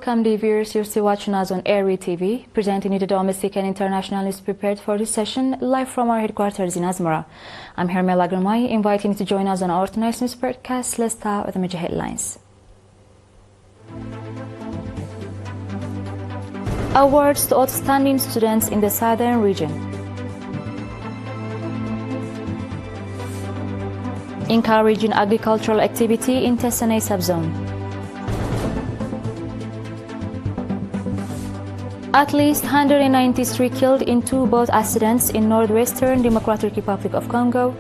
Welcome, dear viewers. You're still watching us on ERi-TV, presenting you the domestic and international news prepared for this session, live from our headquarters in Asmara. I'm Hermela Gramay, inviting you to join us on our tonight's news broadcast. Let's start with the major headlines. Awards to outstanding students in the southern region. Encouraging agricultural activity in Tessenei subzone. At least 193 killed in two boat accidents in northwestern Democratic Republic of Congo.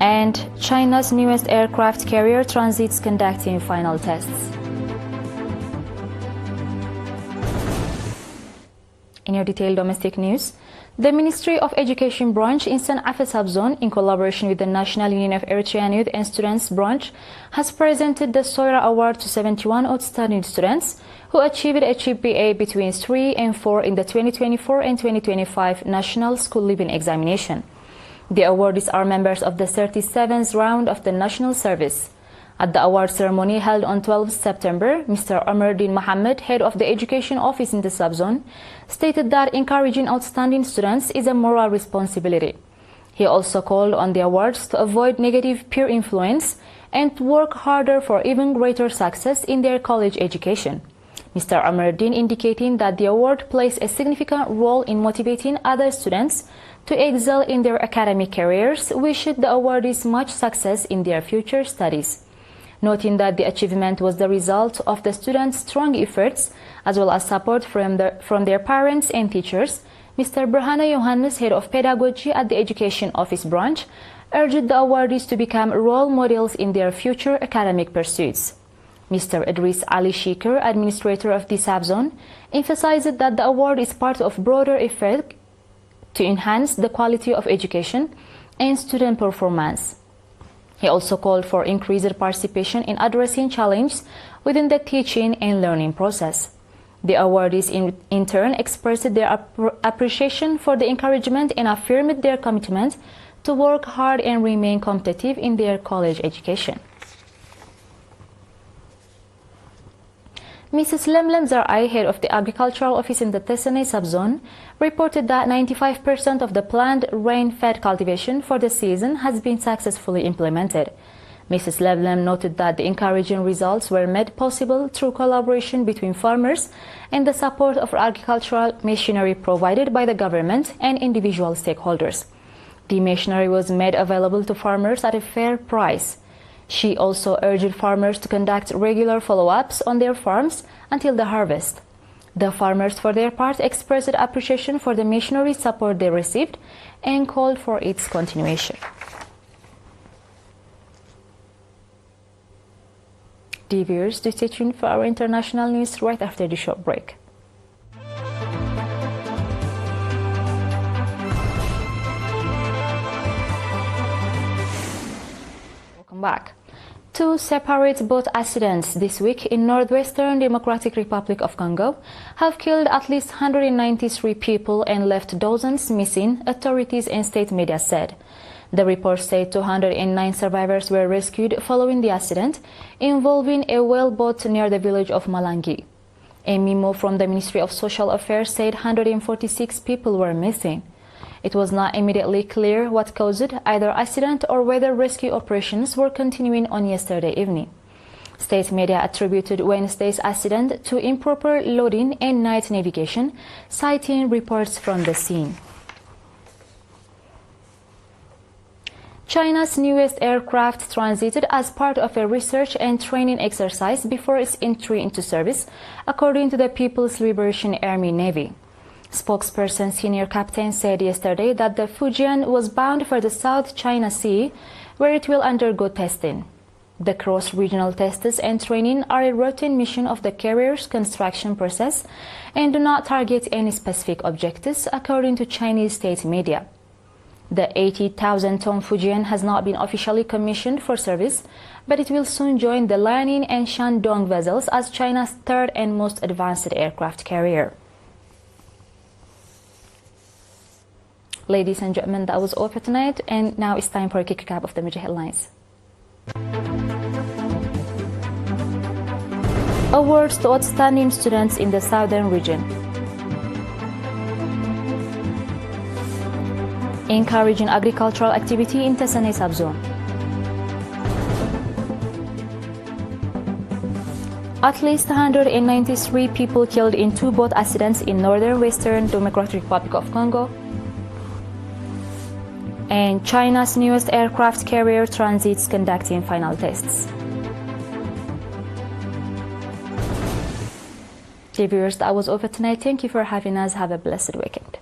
And China's newest aircraft carrier transits conducting final tests. In your detailed domestic news, the Ministry of Education branch in San'afe subzone, in collaboration with the National Union of Eritrean Youth and Students branch, has presented the Soira Award to 71 outstanding students who achieved a GPA between 3 and 4 in the 2024 and 2025 National School Leaving Examination. The awardees are members of the 37th round of the National Service. At the award ceremony held on 12 September, Mr. Din Mohammed, head of the Education Office in the subzone, stated that encouraging outstanding students is a moral responsibility. He also called on the awards to avoid negative peer influence and to work harder for even greater success in their college education. Mr. Din indicating that the award plays a significant role in motivating other students to excel in their academic careers, wished the awardees much success in their future studies. Noting that the achievement was the result of the students' strong efforts as well as support from their parents and teachers, Mr. Berhana Johannes, head of pedagogy at the Education Office branch, urged the awardees to become role models in their future academic pursuits. Mr. Idris Ali Shikar, administrator of the subzone, emphasized that the award is part of broader effort to enhance the quality of education and student performance. He also called for increased participation in addressing challenges within the teaching and learning process. The awardees in turn expressed their appreciation for the encouragement and affirmed their commitment to work hard and remain competitive in their college education. Mrs. Lemlem Zarai, head of the Agricultural Office in the Tessenei subzone, reported that 95% of the planned rain-fed cultivation for the season has been successfully implemented. Mrs. Lemlem noted that the encouraging results were made possible through collaboration between farmers and the support of agricultural machinery provided by the government and individual stakeholders. The machinery was made available to farmers at a fair price. She also urged farmers to conduct regular follow-ups on their farms until the harvest. The farmers, for their part, expressed appreciation for the machinery support they received and called for its continuation. Dear viewers, do stay tuned for our international news right after the short break. Welcome back. Two separate boat accidents this week in northwestern Democratic Republic of Congo have killed at least 193 people and left dozens missing, authorities and state media said. The report said 209 survivors were rescued following the accident involving a whaleboat near the village of Malangi. A memo from the Ministry of Social Affairs said 146 people were missing. It was not immediately clear what caused either accident or whether rescue operations were continuing on yesterday evening. State media attributed Wednesday's accident to improper loading and night navigation, citing reports from the scene. China's newest aircraft transited as part of a research and training exercise before its entry into service, according to the People's Liberation Army Navy. Spokesperson Senior Captain said yesterday that the Fujian was bound for the South China Sea, where it will undergo testing. The cross-regional tests and training are a routine mission of the carrier's construction process and do not target any specific objectives, according to Chinese state media. The 80,000-ton Fujian has not been officially commissioned for service, but it will soon join the Liaoning and Shandong vessels as China's third and most advanced aircraft carrier. Ladies and gentlemen, that was all for tonight, and now it's time for a quick recap of the major headlines. Awards to outstanding students in the southern region. Encouraging agricultural activity in Tesane subzone. At least 193 people killed in 2 boat accidents in northern Western Democratic Republic of Congo. And China's newest aircraft carrier transits conducting final tests. Dear viewers, that was all for tonight. Thank you for having us. Have a blessed weekend.